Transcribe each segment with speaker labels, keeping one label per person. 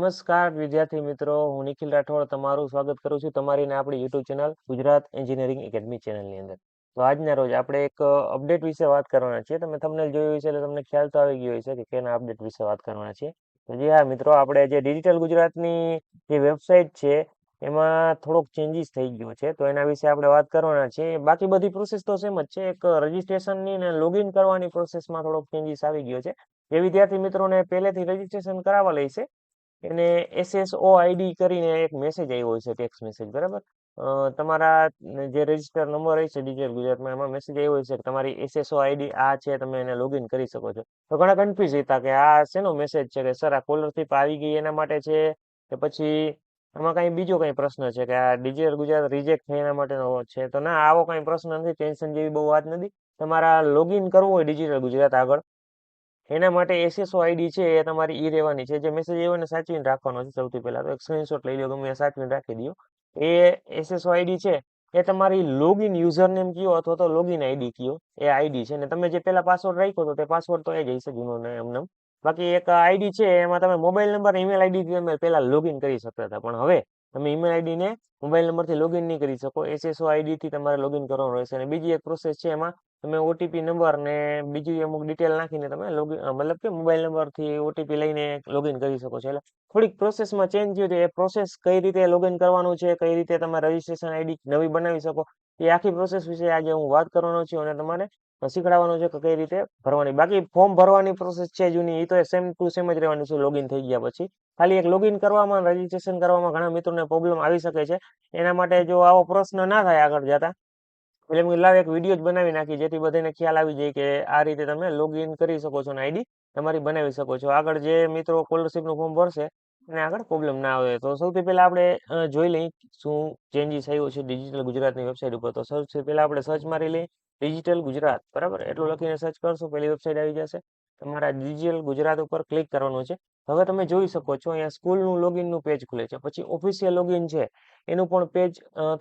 Speaker 1: નમસ્કાર વિદ્યાર્થી મિત્રો, હું નિખિલ રાઠોડ તમારું સ્વાગત કરું છું તમારી ને આપણી YouTube channel Gujarat engineering academy ચેનલની અંદર. તો આજના રોજ આપણે એક અપડેટ વિશે વાત કરવાના છીએ. તમે થંબનેલ જોયું છે એટલે તમને ખ્યાલ તો આવી ગયો છે કે કેના અપડેટ વિશે વાત કરવાના છીએ. તો જી હા મિત્રો, આપણે જે ડિજિટલ ગુજરાતની જે વેબસાઇટ છે એમાં થોડોક ચેન્જીસ થઈ ગયો છે, તો એના વિશે આપણે વાત કરવાના છીએ. બાકી બધી પ્રોસેસ તો સેમ જ છે, એક રજીસ્ટ્રેશનની ને લોગિન કરવાની પ્રોસેસમાં થોડોક ચેન્જીસ આવી ગયો છે. જે વિદ્યાર્થી મિત્રોને પહેલેથી રજીસ્ટ્રેશન કરાવવા લે છે એને SSO ID કરીને એક મેસેજ આવ્યો છે, ટેક્સ્ટ મેસેજ, બરાબર. તમારા જે રજીસ્ટર નંબર હોય છે ડિજિટલ ગુજરાતમાં, એમાં મેસેજ આવ્યો છે કે તમારી SSO ID આ છે, તમે એને લોગિન કરી શકો છો. તો ઘણા કન્ફ્યુઝ હતા કે આ શેનો મેસેજ છે, કે સર આ કોલરશીપ આવી ગઈ એના માટે છે કે પછી આમાં કઈ બીજો કઈ પ્રશ્ન છે કે આ ડિજિટલ ગુજરાત રિજેક્ટ થઈ એના માટેનો છે. તો ના, આવો કઈ પ્રશ્ન નથી, ટેન્શન જેવી બહુ વાત નથી. તમારા લોગિન કરવું હોય ડિજિટલ ગુજરાત આગળ, એના માટે SSO ID છે એ તમારી ઈ રહેવાની છે. જે મેસેજ આવ્યો એને સાચવીને રાખવાનો છે. સૌથી પહેલા તો એક સ્ક્રીનશોટ લઈ લો, ગમે સાચવીને રાખી દો. એ SSO ID છે એ તમારી લોગિન યુઝર નેમ કયો અથવા તો લોગિન ID કયો, એ ID છે. ને તમે જે પેલા પાસવર્ડ રાખ્યો તો તે પાસવર્ડ તો એ જ હશે, જૂનો ને એમને. બાકી એક ID છે એમાં તમે મોબાઈલ નંબર, ઈમેલ ID થી તમે પેલા લોગિન કરી શકતા હતા, પણ હવે તમે ઈમેલ ID ને મોબાઈલ નંબરથી લોગિન નહીં કરી શકો. SSO ID થી તમારે લોગિન કરવાનું રહેશે. અને બીજી એક પ્રોસેસ છે, એમાં તમે OTP નંબર ને બીજી અમુક ડિટેલ નાખીને તમે લોગિન, મતલબ કે મોબાઈલ નંબરથી OTP લઈને લોગિન કરી શકો છો. એટલે થોડીક પ્રોસેસમાં ચેન્જ થયું છે. એ પ્રોસેસ કઈ રીતે લોગિન કરવાનું છે, કઈ રીતે તમે રજીસ્ટ્રેશન ID નવી બનાવી શકો, એ આખી પ્રોસેસ વિશે આજે હું વાત કરવાનો છું અને તમારે શીખડાવવાનું છે કે કઈ રીતે ભરવાની. બાકી ફોર્મ ભરવાની પ્રોસેસ છે જૂની, એ તો સેમ ટુ સેમ જ રહેવાની છે લોગિન થઈ ગયા પછી. ખાલી એક લોગિન કરવામાં, રજીસ્ટ્રેશન કરવામાં ઘણા મિત્રોને પ્રોબ્લેમ આવી શકે છે. એના માટે જો આવો પ્રશ્ન ના થાય આગળ જતા, એટલે હું લાવ એક વિડીયો જ બનાવી નાખી, જેથી બધાને ખ્યાલ આવી જાય કે આ રીતે તમે લોગિન કરી શકો છો અને ID તમારી બનાવી શકો છો. આગળ જે મિત્રો સ્કોલરશીપનું ફોર્મ ભરશે એને આગળ પ્રોબ્લેમ ના આવે. તો સૌથી પહેલા આપણે જોઈ લઈએ શું ચેન્જીસ આવ્યો છે ડિજિટલ ગુજરાતની વેબસાઇટ ઉપર. તો સૌથી પહેલા આપણે સર્ચ મારી લઈએ ડિજિટલ ગુજરાત, બરાબર. એટલું લખીને સર્ચ કરશો, પહેલી વેબસાઇટ આવી જશે. તમારા ડિજિટલ ગુજરાત ઉપર ક્લિક કરવાનું છે. હવે તમે જોઈ શકો છો અહીંયા સ્કૂલનું લોગિનનું પેજ ખુલે છે. પછી ઓફિશિયલ લોગિન છે એનું પણ પેજ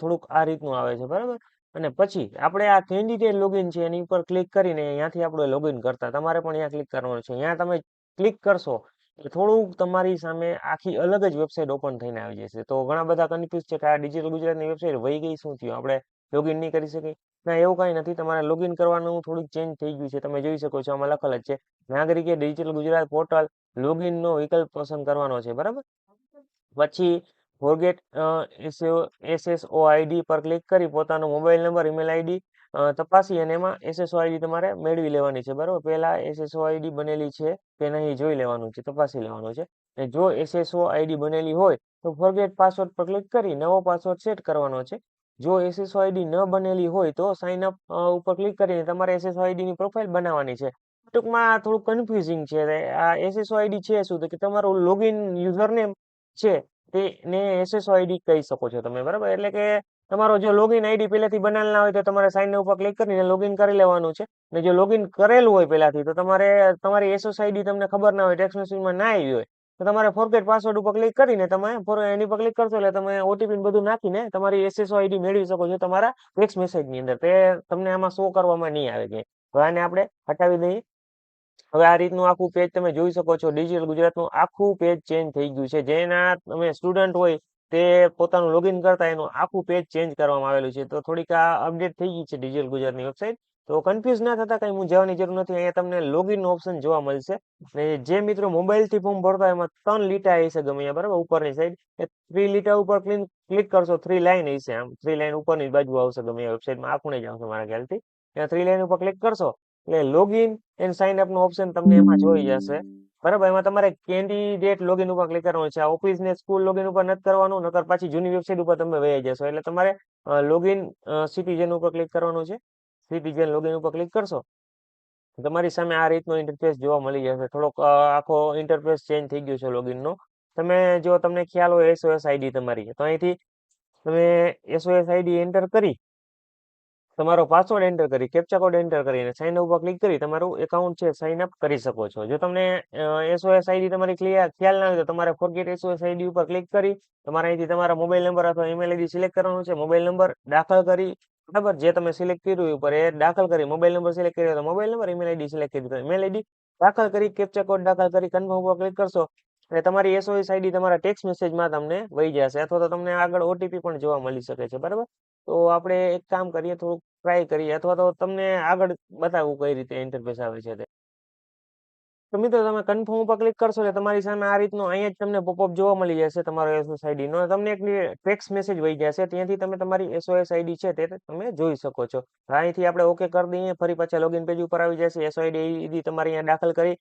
Speaker 1: થોડુંક આ રીતનું આવે છે, બરાબર. અને પછી આપણે આ કેન્ડિડેટ લોગિન છે એની ઉપર ક્લિક કરીને અહીંયાથી આપણે લોગિન કરતા, તમારે પણ અહીંયા ક્લિક કરવાનું છે. અહીંયા તમે ક્લિક કરશો એટલે થોડુંક તમારી સામે આખી અલગ જ વેબસાઇટ ઓપન થઈને આવી જશે. તો ઘણા બધા કન્ફ્યુઝ છે કે આ ડિજિટલ ગુજરાતની વેબસાઇટ વહી ગઈ, શું થયું, આપણે લોગિન નહીં કરી શકીએ. ના, એવું કંઈ નથી. તમારે લોગિન કરવાનું થોડુંક ચેન્જ થઈ ગયું છે. તમે જોઈ શકો છો આમાં લખેલ જ છે, નાગરિકે ડિજિટલ ગુજરાત પોર્ટલ લોગિનનો વિકલ્પ પસંદ કરવાનો છે, બરાબર. પછી ફોરગેટ SSO ID પર ક્લિક કરી પોતાનો મોબાઈલ નંબર, ઈમેલ ID તપાસી અને એમાં SSO ID તમારે મેળવી લેવાની છે, બરાબર. પહેલા SSO ID બનેલી છે કે નહીં જોઈ લેવાનું છે, તપાસી લેવાનું છે. અને જો SSO ID બનેલી હોય તો ફોરગેટ પાસવર્ડ પર ક્લિક કરી નવો પાસવર્ડ સેટ કરવાનો છે. જો SSO ID ન બનેલી હોય તો સાઇન અપ ઉપર ક્લિક કરીને તમારે SSO ID ની પ્રોફાઇલ બનાવવાની છે. ટૂંકમાં થોડું કન્ફ્યુઝિંગ છે. આ SSO ID છે શું, તો કે તમારું લોગિન યુઝર નેમ છે તેને SSO ID કહી શકો છો તમે, બરાબર. એટલે કે તમારો જો લોગિન ID પહેલાથી બનાવેલ ના હોય તો તમારે સાઇન ઉપર ક્લિક કરીને લોગિન કરી લેવાનું છે. અને જો લોગિન કરેલું હોય પહેલાથી, તો તમારે તમારી SSO ID તમને ખબર ના હોય, ટેક્સ્ટ મેસેજમાં ના આવી હોય, તો તમારે ફોરગેટ પાસવર્ડ ઉપર ક્લિક કરીને તમે એની પર ક્લિક કરશો એટલે તમે OTP બધું નાખીને તમારી SSO ID મેળવી શકો છો તમારા ટેક્સ્ટ મેસેજની અંદર. તે તમને આમાં શો કરવામાં નહીં આવે કે. હવે આને આપણે હટાવી દઈએ. હવે આ રીતનું આખું પેજ તમે જોઈ શકો છો. ડિજિટલ ગુજરાતનું આખું પેજ ચેન્જ થઈ ગયું છે. જેના તમે સ્ટુડન્ટ હોય તે પોતાનું લોગિન કરતા એનું આખું પેજ ચેન્જ કરવામાં આવેલું છે. તો થોડીક આ અપડેટ થઈ ગઈ છે ડિજિટલ ગુજરાતની વેબસાઇટ. તો કન્ફ્યુઝ ના થતા, કઈ મૂંઝાવાની જરૂર નથી. અહીંયા તમને લોગિન ઓપ્શન જોવા મળશે. ને જે મિત્રો મોબાઈલથી ફોર્મ ભરતા એમાં 3 લીટા હશે ગમે અહીંયા, બરાબર, ઉપરની સાઈડ. એ 3 લીટા ઉપર ક્લિક કરશો, 3 લાઈન હશે, આમ 3 લાઈન ઉપરની બાજુ આવશે ગમે વેબસાઇટમાં, આખું નહીં જ આવશે મારા ખ્યાલથી. ત્યાં 3 લાઈન ઉપર ક્લિક કરશો એટલે લોગિન એન્ડ સાઇન અપ નો ઓપ્શન તમને એમાં જોઈ જશે, બરાબર. એમાં તમારે કેન્ડિડેટ લોગિન ઉપર ક્લિક કરવાનું છે. આ ઓફિસ ને સ્કૂલ લોગિન ઉપર નથી કરવાનું, નકર પાછી જૂની વેબસાઇટ ઉપર તમે વહી જશો. એટલે તમારે લોગિન સિટીઝન ઉપર ક્લિક કરવાનું છે. સિટીઝન લોગિન ઉપર ક્લિક કરશો તમારી સામે આ રીતનો ઇન્ટરફેસ જોવા મળી જશે. થોડોક આખો ઇન્ટરફેસ ચેન્જ થઈ ગયો છે લોગિનનો. તમે જો તમને ખ્યાલ હોય SOS ID તમારી, તો અહીંથી તમે SOS ID એન્ટર કરી, તમારો પાસવર્ડ એન્ટર કરી, કેપ્ચા કોડ એન્ટર કરીને સાઇન અપ ઉપર ક્લિક કરી તમારું એકાઉન્ટ છે સાઇન અપ કરી શકો છો. જો તમને SOS ID તમારી ખ્યાલ ના હોય તો તમારે ફોરગેટ SOS ID ઉપર ક્લિક કરી તમારે અહીંથી તમારા મોબાઈલ નંબર અથવા ઈમેલ ID સિલેક્ટ કરવાનું છે. મોબાઈલ નંબર દાખલ કરી, બરાબર, જે તમે સિલેક્ટ કર્યું ઉપર એ દાખલ કરી, મોબાઈલ નંબર સિલેક્ટ કર્યો તો mobile number, email ID select કર્યું તો ઈમેલ ID દાખલ કરી, કેપ્ચા કોડ દાખલ કરી કન્ફર્મ ઉપર ક્લિક કરશો અને તમારી એસઓએસ આઈડી તમારા ટેક્સ્ટ મેસેજમાં તમને વહી જશે, અથવા તો તમને આગળ ઓટીપી પણ જોવા મળી શકે છે. બરાબર, તો આપણે એક કામ કરીએ, થોડુંક ટ્રાય કરીએ, અથવા તો તમને આગળ બતાવું કઈ રીતે ઇન્ટરફેસ આવે છે તે. તો મિત્રો તમે કન્ફર્મ ઉપર ક્લિક કરશો એટલે તમારી સામે આ રીતનું અહીંયા જ તમને પોપઅપ જોવા મળી જશે તમારો એસઓએસ આઈડી નો. તમને એક ટેક્સ્ટ મેસેજ વહી જશે, ત્યાંથી તમે તમારી એસઓએસ આઈડી છે તે તમે જોઈ શકો છો. અહીંથી આપણે ઓકે કરી દઈએ, ફરી પાછા લોગિન પેજ ઉપર આવી જશે. એસઓએસ આઈડી તમારે અહીંયા દાખલ કરી,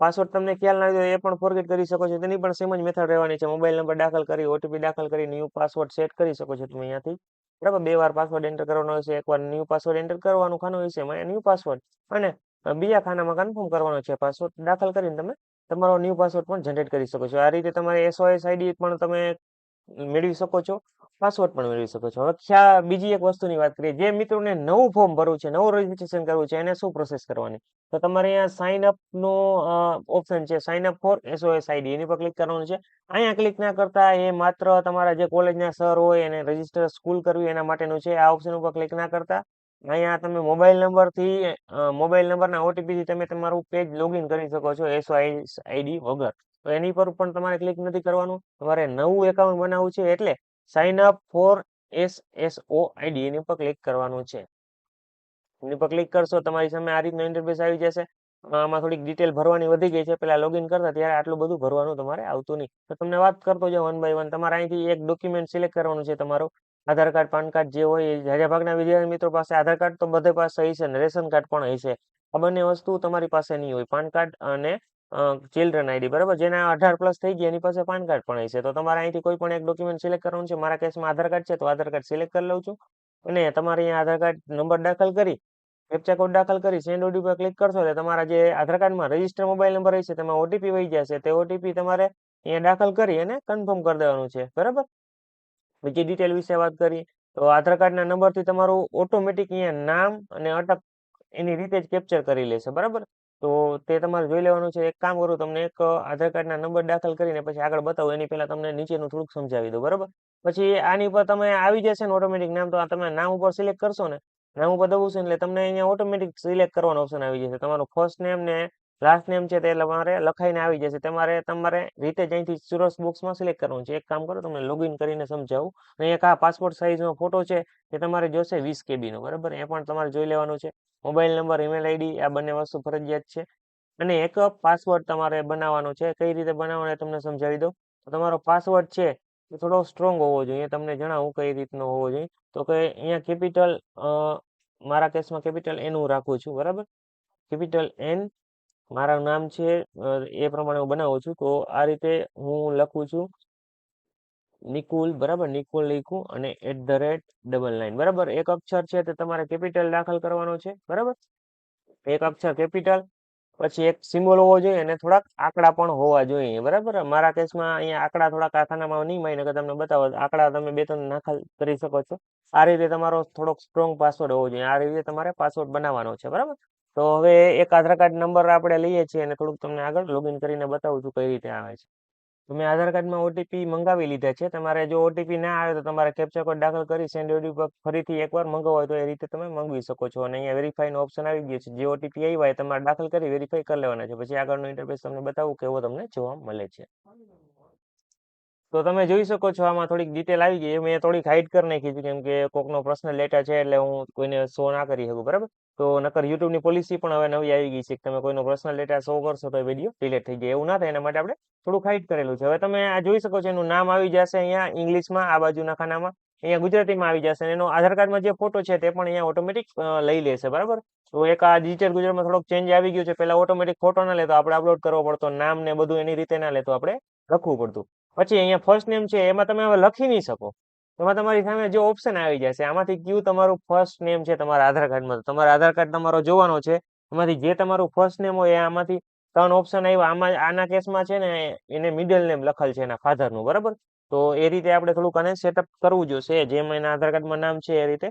Speaker 1: પાસવર્ડ તમને ખ્યાલ ના હોય એ પણ ફોરગેટ કરી શકો છો. તેની પણ સેમ જ મેથડ રહેવાની છે. મોબાઈલ નંબર દાખલ કરી, ઓટીપી દાખલ કરી, ન્યૂ પાસવર્ડ સેટ કરી શકો છો તમે અહીંયાથી. બરાબર, 2 વાર પાસવર્ડ એન્ટર કરવાનો હશે. એકવાર ન્યૂ પાસવર્ડ એન્ટર કરવાનું ખાનું હશે, ન્યૂ પાસવર્ડ, અને બીજા ખાનામાં કન્ફર્મ કરવાનો છે. પાસવર્ડ દાખલ કરીને તમે તમારો ન્યૂ પાસવર્ડ પણ જનરેટ કરી શકો છો. આ રીતે તમારે એસઓએસ આઈડી પણ તમે મેળવી શકો છો, પાસવર્ડ પણ મેળવી શકો છો. હવે બીજી એક વસ્તુની વાત કરીએ, જે મિત્રોને નવું ફોર્મ ભરવું છે, નવું રજીસ્ટ્રેશન કરવું છે, એને શું પ્રોસેસ કરવાની, તો તમારે અહીંયા સાઇન અપ નો ઓપ્શન છે, sign up for SOS ID, એની પર ક્લિક કરવાનું છે. અહીંયા ક્લિક ના કરતા, એ માત્ર તમારા જે કોલેજના સર હોય એને રજીસ્ટર સ્કૂલ કરવી એના માટેનું છે. આ ઓપ્શન ઉપર ક્લિક ના કરતા અહીંયા તમે મોબાઈલ નંબરથી, મોબાઈલ નંબરના ઓટીપી થી તમે તમારું પેજ લોગિન કરી શકો છો એસઓએસ આઈડી વગર. તો એની પર પણ તમારે ક્લિક નથી કરવાનું. તમારે નવું એકાઉન્ટ બનાવવું છે, એટલે sign up for SSO ID, એની પર ક્લિક કરવાનું છે. એની પર ક્લિક કરશો તમારી સામે આ રીતનો ઇન્ટરફેસ આવી જશે. આમાં થોડીક ડિટેલ ભરવાની વધી ગઈ છે. પેલા લોગિન કરતા ત્યારે આટલું બધું ભરવાનું તમારે આવતું નહીં. તો તમને વાત કરતો જાઉં વન બાય વન. તમારે અહીંથી એક ડોક્યુમેન્ટ સિલેક્ટ કરવાનું છે તમારું. આધાર કાર્ડ, પાન કાર્ડ જે હોય એ. જાજા ભાગના વિદ્યાર્થી મિત્રો પાસે આધાર કાર્ડ તો બધે પાસે હશે ને રેશન કાર્ડ પણ હશે. આ બંને વસ્તુ તમારી પાસે નહીં હોય, પાન કાર્ડ અને ચિલ્ડ્રન આઈડી. બરાબર, જેના 18+ થઈ ગયા એની પાસે પાન કાર્ડ પણ હશે. તો તમારે અહીંથી કોઈ પણ એક ડોક્યુમેન્ટ સિલેક્ટ કરવાનું છે. મારા કેસમાં આધાર કાર્ડ છે, તો આધાર કાર્ડ સિલેક્ટ કરી લઉં છું. અને તમારે અહીંયા આધાર કાર્ડ નંબર દાખલ કરી, કેપ્ચા કોડ દાખલ કરી, સેન્ડ ઓટીપી પર ક્લિક કરશો એટલે તમારા જે આધાર કાર્ડમાં રજીસ્ટર મોબાઈલ નંબર હશે તેમાં ઓટીપી વહી જશે. તે ઓટીપી તમારે અહીંયા દાખલ કરી અને કન્ફર્મ કરી દેવાનું છે. બરાબર, બીજી ડિટેલ વિશે વાત કરીએ તો આધાર કાર્ડના નંબરથી તમારું ઓટોમેટિક અહીંયા નામ અને અટક એની રીતે જ કેપ્ચર કરી લેશે. બરાબર, તો તે તમારે જોઈ લેવાનું છે. એક કામ કરું, તમને એક આધાર કાર્ડના નંબર દાખલ કરીને પછી આગળ બતાવું, એની પહેલા તમને નીચેનું થોડુંક સમજાવી દઉં. બરાબર, પછી આની પર તમે આવી જશે ને ઓટોમેટિક નામ, તો આ તમે નામ ઉપર સિલેક્ટ કરશો ને, નામ ઉપર દબાવશો એટલે તમને અહીંયા ઓટોમેટિક સિલેક્ટ કરવાનો ઓપ્શન આવી જશે. તમારું ફર્સ્ટ નેમ ને લાસ્ટ નેમ છે તે તમારે લખાઈને આવી જશે. તમારે રીતે જ અહીંથી ચૂરસ બોક્સમાં સિલેક્ટ કરવાનું છે. એક કામ કરો, તમને લોગિન કરીને સમજાવું. અને એક આ પાસપોર્ટ સાઇઝનો ફોટો છે એ તમારે જોશે 20 KB નો. બરાબર, એ પણ તમારે જોઈ લેવાનું છે. મોબાઈલ નંબર, ઈમેલ આઈડી, આ બંને વસ્તુ ફરજિયાત છે. અને એક પાસવર્ડ તમારે બનાવવાનો છે. કઈ રીતે બનાવવાનો એ તમને સમજાવી દઉં. તો તમારો પાસવર્ડ છે એ થોડો સ્ટ્રોંગ હોવો જોઈએ. તમને જણાવું કઈ રીતનો હોવો જોઈએ. તો કે અહીંયા કેપિટલ, મારા કેસમાં કેપિટલ એન હું રાખું છું. બરાબર, કેપિટલ એન મારું નામ છે, એ પ્રમાણે હું બનાવું છું. તો આ રીતે હું લખું છું નિકુલ. બરાબર, નિકુલ લખું અને @9. બરાબર, એક અક્ષર છે તે તમારે કેપિટલ દાખલ કરવાનો છે. બરાબર, એક અક્ષર કેપિટલ, પછી એક સિમ્બોલ હોવો જોઈએ અને થોડાક આંકડા પણ હોવા જોઈએ. બરાબર, મારા કેસમાં અહીંયા આંકડા થોડાક આ ખાનામાં નહીં માય, કે તમને બતાવો આંકડા તમે 2-3 દાખલ કરી શકો છો. આ રીતે તમારો થોડોક સ્ટ્રોંગ પાસવર્ડ હોવો જોઈએ. આ રીતે તમારે પાસવર્ડ બનાવવાનો છે. બરાબર, તો હવે એક આધાર કાર્ડ નંબર આપણે લઈએ છીએ અને થોડુંક તમને આગળ લોગિન કરીને બતાવું છું કઈ રીતે આવે છે. તો મેં આધાર કાર્ડમાં ઓટીપી મંગાવી લીધા છે. તમારે જો ઓટીપી ના આવે તો તમારે કેપ્ચા કોડ દાખલ કરી સેન્ડ ઓટીપી પર ફરીથી એકવાર મંગાવવો હોય તો એ રીતે તમે મંગાવી શકો છો. અને અહીંયા વેરીફાઈનો ઓપ્શન આવી ગયો છે. જે ઓટીપી આવ્યા એ તમારે દાખલ કરી વેરીફાઈ કરી લેવાના છે. પછી આગળનો ઇન્ટરફેસ તમને બતાવું કેવો તમને જોવા મળે છે. તો તમે જોઈ શકો છો આમાં થોડીક ડિટેલ આવી ગઈ. મેં થોડીક હાઈડ કરી નાખી છે, કેમ કે કોકનો પર્સનલ ડેટા છે એટલે હું કોઈને શો ના કરી શકું. બરાબર, તો નકર યુટ્યુબની પોલિસી પણ હવે નવી આવી ગઈ છે કે તમે કોઈનો પર્સનલ ડેટા શો કરશો તો વિડીયો ડિલીટ થઈ જાય. એવું ના થાય એના માટે આપણે થોડુંક હાઈડ કરેલું છે. હવે તમે આ જોઈ શકો છો, એનું નામ આવી જશે અહીંયા ઇંગ્લિશમાં આ બાજુના ખાનામાં, અહીંયા ગુજરાતીમાં આવી જશે. એનો આધાર કાર્ડમાં જે ફોટો છે તે પણ અહીંયા ઓટોમેટિક લઈ લેશે. બરાબર, તો એક આ ડિજિટલ ગુજરાતમાં થોડોક ચેન્જ આવી ગયું છે. પેલા ઓટોમેટિક ફોટો ના લેતો આપણે અપલોડ કરવો પડતો, નામ ને બધું એની રીતે ના લેતો આપણે લખવું પડતું. પછી અહીંયા ફર્સ્ટ નેમ છે એમાં તમે હવે લખી નહીં શકો. એમાં તમારી સામે જે ઓપ્શન આવી જશે આમાંથી કયું તમારું ફર્સ્ટ નેમ છે તમારા આધાર કાર્ડમાં. તમારા આધાર કાર્ડ તમારો જોવાનો છે, એમાંથી જે તમારું ફર્સ્ટ નેમ હોય આમાંથી 3 ઓપ્શન આવ્યા. આમાં આના કેસમાં છે ને એને મિડલ નેમ લખેલ છે એના ફાધરનું. બરાબર, તો એ રીતે આપણે થોડુંક આને સેટઅપ કરવું જોશે. જેમ એના આધાર કાર્ડમાં નામ છે એ રીતે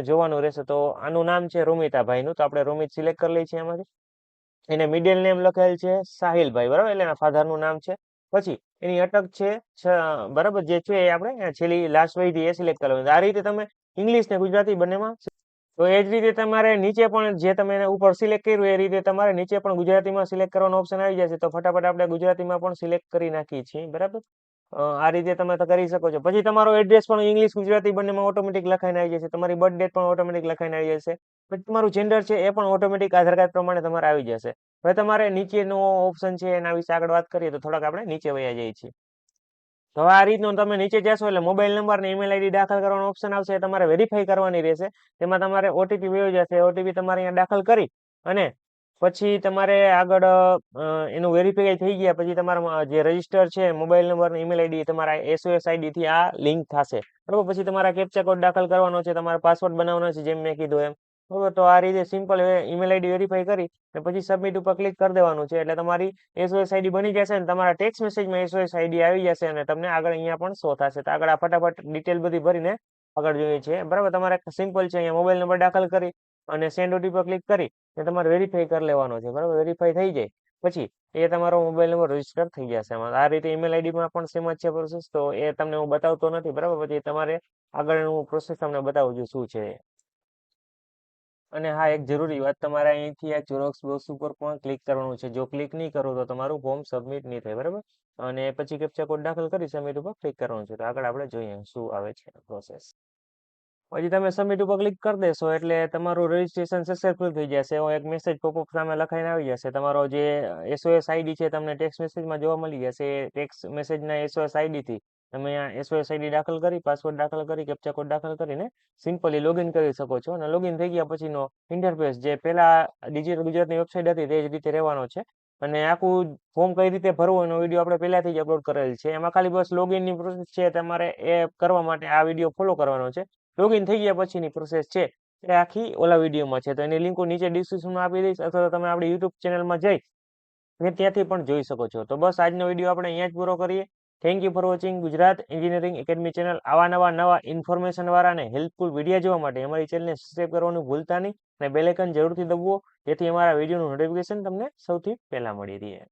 Speaker 1: જોવાનું રહેશે. તો આનું નામ છે રોમિતાભાઈનું, તો આપણે રોમિત સિલેક્ટ કરી લઈએ છીએ આમાંથી. એને મિડલ નેમ લખેલ છે સાહિલભાઈ. બરાબર, એટલે એના ફાધરનું નામ છે. પછી એની અટક છે બરાબર, જે છે એ આપણે છેલ્લી લાસ્ટ વહીથી એ સિલેક્ટ કરવાનું. આ રીતે તમે ઇંગ્લિશ ને ગુજરાતી બંનેમાં તો એ જ રીતે તમારે નીચે પણ જે તમે એને ઉપર સિલેક્ટ કર્યું એ રીતે તમારે નીચે પણ ગુજરાતીમાં સિલેક્ટ કરવાનો ઓપ્શન આવી જશે. તો ફટાફટ આપણે ગુજરાતીમાં પણ સિલેક્ટ કરી નાખીએ છીએ, બરાબર. આ રીતે તમે તો કરી શકો છો. પછી તમારો એડ્રેસ પણ ઇંગ્લિશ ગુજરાતી બંનેમાં ઓટોમેટિક લખાઈને આવી જશે. તમારી બર્થ ડેટ પણ ઓટોમેટિક લખાઈને આવી જશે. પછી તમારું જેન્ડર છે એ પણ ઓટોમેટિક આધાર કાર્ડ પ્રમાણે તમારે આવી જશે. હવે તમારે નીચેનો ઓપ્શન છે એના વિશે આગળ વાત કરીએ તો થોડાક આપણે નીચે વયા જઈએ છીએ. તો હવે આ રીતનું તમે નીચે જશો એટલે મોબાઈલ નંબર ને ઈમેલ આઈડી દાખલ કરવાનો ઓપ્શન આવશે. એ તમારે વેરીફાઈ કરવાની રહેશે. તેમાં તમારે ઓટીપી વયો જશે. ઓટીપી તમારે અહીંયા દાખલ કરી અને પછી તમારે આગળ એનું વેરીફાઈ થઈ ગયા પછી તમારા જે રજીસ્ટર છે મોબાઈલ નંબર ને ઈમેલ આઈડી તમારા એસઓએસ આઈડી થી આ લિંક થશે, બરોબર. પછી તમારા કેપ્ચા કોડ દાખલ કરવાનો છે, તમારા પાસવર્ડ બનાવવાનો છે, જેમ મેં કીધું એમ, બરોબર. તો આ રીતે સિમ્પલ ઈમેલ આઈડી વેરીફાઈ કરી અને પછી સબમિટ ઉપર ક્લિક કરી દેવાનું છે એટલે તમારી એસઓએસ આઈડી બની જશે અને તમારા ટેક્સ્ટ મેસેજમાં એસઓએસ આઈડી આવી જશે અને તમને આગળ અહીંયા પણ શો થશે. તો આગળ આ ફટાફટ ડિટેલ બધી ભરીને આગળ જોઈએ છે, બરાબર. તમારે સિમ્પલ છે, અહીંયા મોબાઈલ નંબર દાખલ કરી અને સેન્ડ ઓટીપી પર ક્લિક કરી અને તમારે વેરીફાઈ કરી લેવાનો છે, બરાબર. વેરીફાઈ થઈ જાય પછી એ તમારો મોબાઈલ નંબર રજીસ્ટર થઈ જશે. આ રીતે ઈમેલ આઈડીમાં પણ સેમ જ છે પ્રોસેસ. તો એ તમને હું બતાવતો નથી, બરાબર. પછી તમારે આગળનું પ્રોસેસ તમને બતાવું છું શું છે. અને હા, એક જરૂરી વાત, તમારે અહીંથી આ ઝેરોક્સ બોક્સ ઉપર પણ ક્લિક કરવાનું છે. જો ક્લિક નહીં કરો તો તમારું ફોર્મ સબમિટ નહીં થાય, બરાબર. અને પછી કેપ્ચા કોડ દાખલ કરી સબમિટ ઉપર ક્લિક કરવાનું છે. તો આગળ આપણે જોઈએ શું આવે છે પ્રોસેસ. પછી તમે સબમિટ ઉપર ક્લિક કરી દેશો એટલે તમારું રજીસ્ટ્રેશન સક્સેસફુલ થઈ જશે. એવો એક મેસેજ પોપઅપ સામે લખાઈને આવી જશે. તમારો જે એસઓએસ આઈડી છે તમને ટેક્સ્ટ મેસેજમાં જોવા મળી જશે. એ ટેક્સ્ટ મેસેજના એસઓએસ આઈડી થી તમે આ એસઓએસ આઈડી દાખલ કરી, પાસવર્ડ દાખલ કરી, કેપ્ચા કોડ દાખલ કરીને સિમ્પલી લોગિન કરી શકો છો. અને લોગિન થઈ ગયા પછીનો ઇન્ટરફેસ જે પેલા ડિજિટલ ગુજરાતની વેબસાઇટ હતી તે જ રીતે રહેવાનો છે. અને આખું ફોર્મ કઈ રીતે ભરવું એનો વિડીયો આપણે પહેલાથી જ અપલોડ કરેલ છે. એમાં ખાલી બસ લોગિનની પ્રોસેસ છે, તમારે એ કરવા માટે આ વિડીયો ફોલો કરવાનો છે. લોગિન થઈ ગયા પછીની પ્રોસેસ છે એ આખી ઓલા વિડીયોમાં છે. તો એની લિંકો નીચે ડિસ્ક્રિપ્શનમાં આપી દઈશ અથવા તો તમે આપણી યુટ્યુબ ચેનલમાં જઈ અને ત્યાંથી પણ જોઈ શકો છો. તો બસ આજનો વિડીયો આપણે અહીંયા જ પૂરો કરીએ. Thank you for watching Gujarat engineering academy channel. આવા નવા ઇન્ફોર્મેશન વાળા અને હેલ્પફુલ વિડીયો જોવા માટે અમારી ચેનલને સબસ્ક્રાઇબ કરવાનું ભૂલતા નહીં અને બેલ આઇકન જરૂરથી દબાવો જેથી અમારા વિડીયોનું નોટિફિકેશન તમને સૌથી પહેલા મળી રહે.